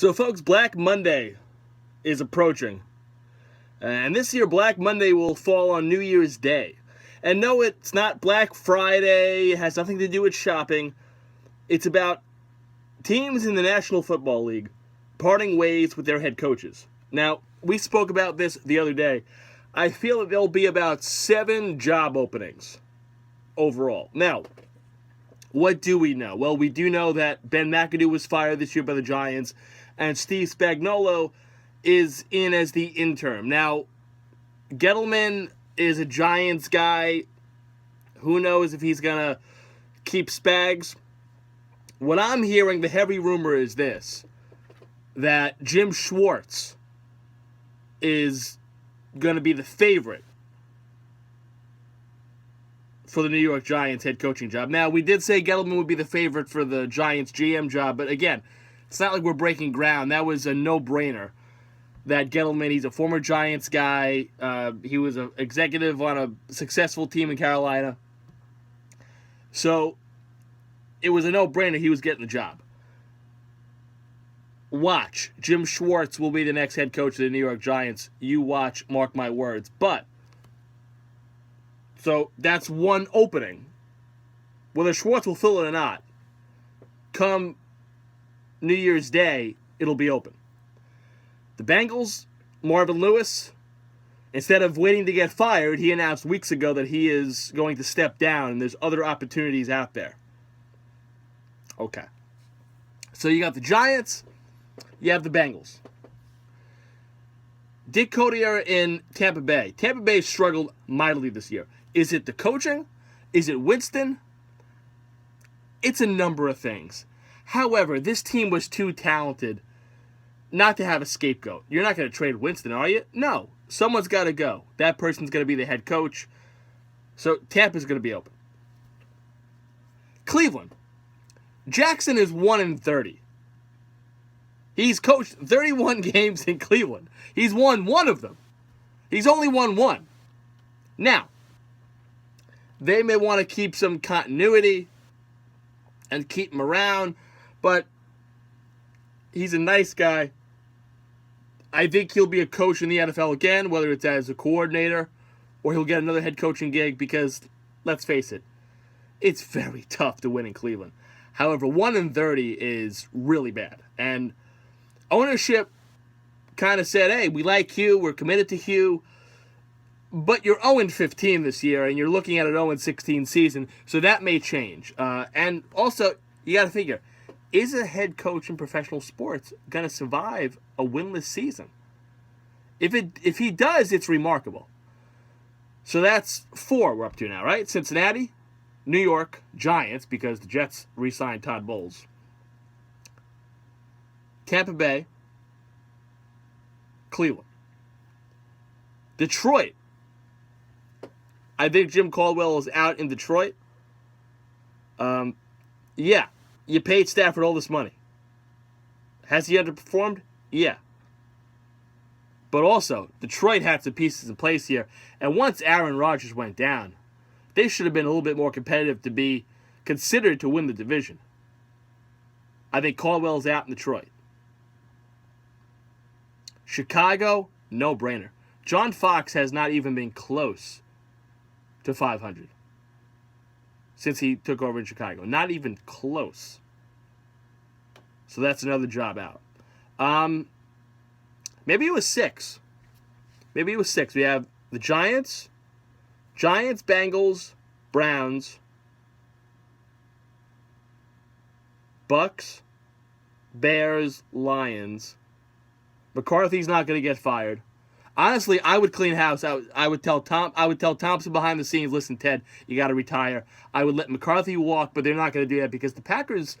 So, folks, Black Monday is approaching. And this year, Black Monday will fall on New Year's Day. And no, it's not Black Friday. It has nothing to do with shopping. It's about teams in the National Football League parting ways with their head coaches. Now, we spoke about this the other day. I feel that there'll be about 7 job openings overall. Now, what do we know? Well, we do know that Ben McAdoo was fired this year by the Giants, and Steve Spagnuolo is in as the interim. Now, Gettleman is a Giants guy. Who knows if he's going to keep Spags? What I'm hearing, the heavy rumor is this, that Jim Schwartz is going to be the favorite for the New York Giants head coaching job. Now, we did say Gettleman would be the favorite for the Giants GM job, but again, it's not like we're breaking ground. That was a no-brainer. That Gettleman, he's a former Giants guy. He was an executive on a successful team in Carolina. So, it was a no-brainer he was getting the job. Watch. Jim Schwartz will be the next head coach of the New York Giants. You watch, mark my words. But, so that's one opening. Whether Schwartz will fill it or not, come New Year's Day, it'll be open. The Bengals, Marvin Lewis, instead of waiting to get fired, he announced weeks ago that he is going to step down and there's other opportunities out there. Okay. So you got the Giants, you have the Bengals. Dick Codier in Tampa Bay. Tampa Bay struggled mightily this year. Is it the coaching? Is it Winston? It's a number of things. However, this team was too talented not to have a scapegoat. You're not going to trade Winston, are you? No. Someone's got to go. That person's going to be the head coach. So Tampa's going to be open. Cleveland. Jackson is 1-30. He's coached 31 games in Cleveland. He's won one of them. He's only won one. Now, they may want to keep some continuity and keep him around, but he's a nice guy. I think he'll be a coach in the NFL again, whether it's as a coordinator or he'll get another head coaching gig because, let's face it, it's very tough to win in Cleveland. However, 1-30 is really bad. And ownership kind of said, hey, we like Hugh, we're committed to Hugh, but you're 0-15 this year, and you're looking at an 0-16 season, so that may change. And also, you got to figure, is a head coach in professional sports going to survive a winless season? If he does, it's remarkable. So that's 4 we're up to now, right? Cincinnati, New York, Giants, because the Jets re-signed Todd Bowles. Tampa Bay, Cleveland. Detroit. I think Jim Caldwell is out in Detroit. Yeah. You paid Stafford all this money. Has he underperformed? Yeah. But also, Detroit had some pieces in place here. And once Aaron Rodgers went down, they should have been a little bit more competitive to be considered to win the division. I think Caldwell's out in Detroit. Chicago, no-brainer. John Fox has not even been close to 500 since he took over in Chicago. Not even close. So that's another job out. Maybe it was 6. Maybe it was 6. We have the Giants, Bengals, Browns, Bucks, Bears, Lions. McCarthy's not going to get fired. Honestly, I would clean house. I would tell Thompson behind the scenes, listen, Ted, you got to retire. I would let McCarthy walk, but they're not going to do that because the Packers,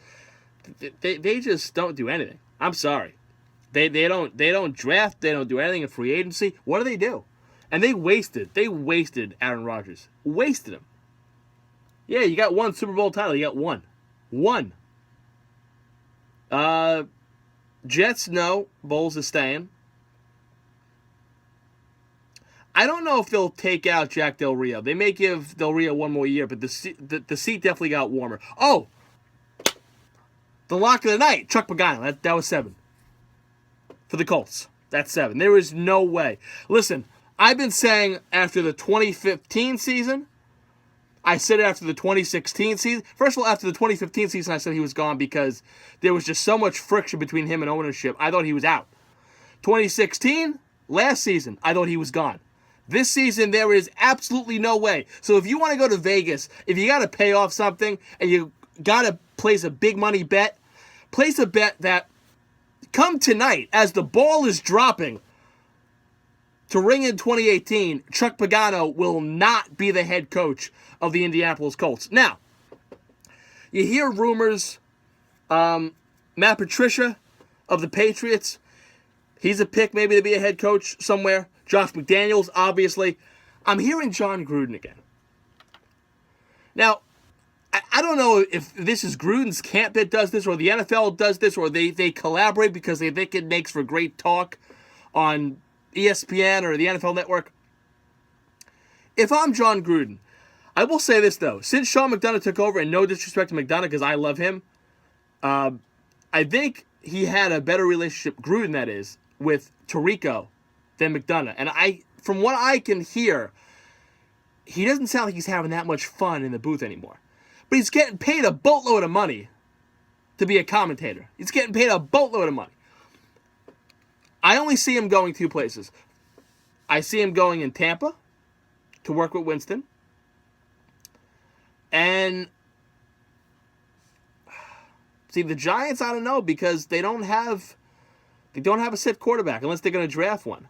they just don't do anything. I'm sorry. They don't draft, they don't do anything in free agency. What do? And they wasted Aaron Rodgers. Wasted him. Yeah, you got one Super Bowl title. You got one. One. Jets, no. Bowles is staying. I don't know if they'll take out Jack Del Rio. They may give Del Rio one more year, but the seat definitely got warmer. Oh! The lock of the night, Chuck Pagano. That was 7. for the Colts. That's 7. There is no way. Listen, I've been saying after the 2015 season, I said it after the 2016 season. First of all, after the 2015 season, I said he was gone because there was just so much friction between him and ownership. I thought he was out. 2016, last season, I thought he was gone. This season, there is absolutely no way. So if you want to go to Vegas, if you got to pay off something and you got to place a big money bet, place a bet that come tonight as the ball is dropping to ring in 2018, Chuck Pagano will not be the head coach of the Indianapolis Colts. Now, you hear rumors, Matt Patricia of the Patriots, he's a pick maybe to be a head coach somewhere. Josh McDaniels, obviously. I'm hearing John Gruden again. Now, I don't know if this is Gruden's camp that does this, or the NFL does this, or they collaborate because they think it makes for great talk on ESPN or the NFL Network. If I'm John Gruden, I will say this, though. Since Sean McDonough took over, and no disrespect to McDonough because I love him, I think he had a better relationship, Gruden that is, with Tirico than McDonough. And from what I can hear, he doesn't sound like he's having that much fun in the booth anymore. But he's getting paid a boatload of money to be a commentator. He's getting paid a boatload of money. I only see him going 2 places. I see him going in Tampa to work with Winston. And see, the Giants, I don't know, because they don't have a set quarterback unless they're going to draft one.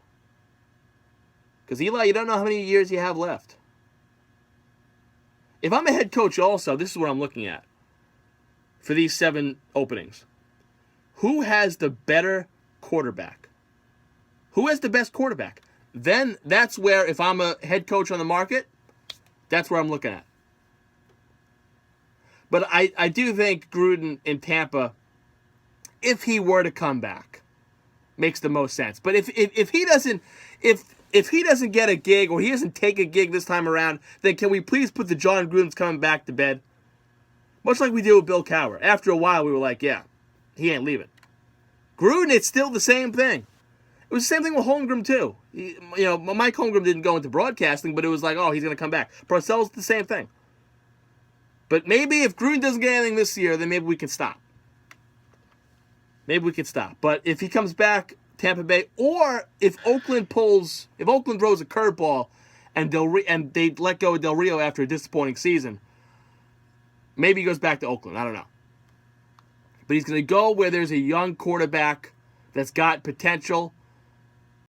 Because Eli, you don't know how many years you have left. If I'm a head coach also, this is what I'm looking at for these 7 openings. Who has the better quarterback? Who has the best quarterback? Then that's where, if I'm a head coach on the market, that's where I'm looking at. But I do think Gruden in Tampa, if he were to come back, makes the most sense. But if he doesn't get a gig, or he doesn't take a gig this time around, then can we please put the John Gruden's coming back to bed? Much like we did with Bill Cowher. After a while, we were like, yeah, he ain't leaving. Gruden, it's still the same thing. It was the same thing with Holmgren, too. Mike Holmgren didn't go into broadcasting, but it was like, oh, he's going to come back. Parcells, the same thing. But maybe if Gruden doesn't get anything this year, then maybe we can stop. But if he comes back, Tampa Bay, or if Oakland throws a curveball and they let go of Del Rio after a disappointing season, maybe he goes back to Oakland. I don't know. But he's going to go where there's a young quarterback that's got potential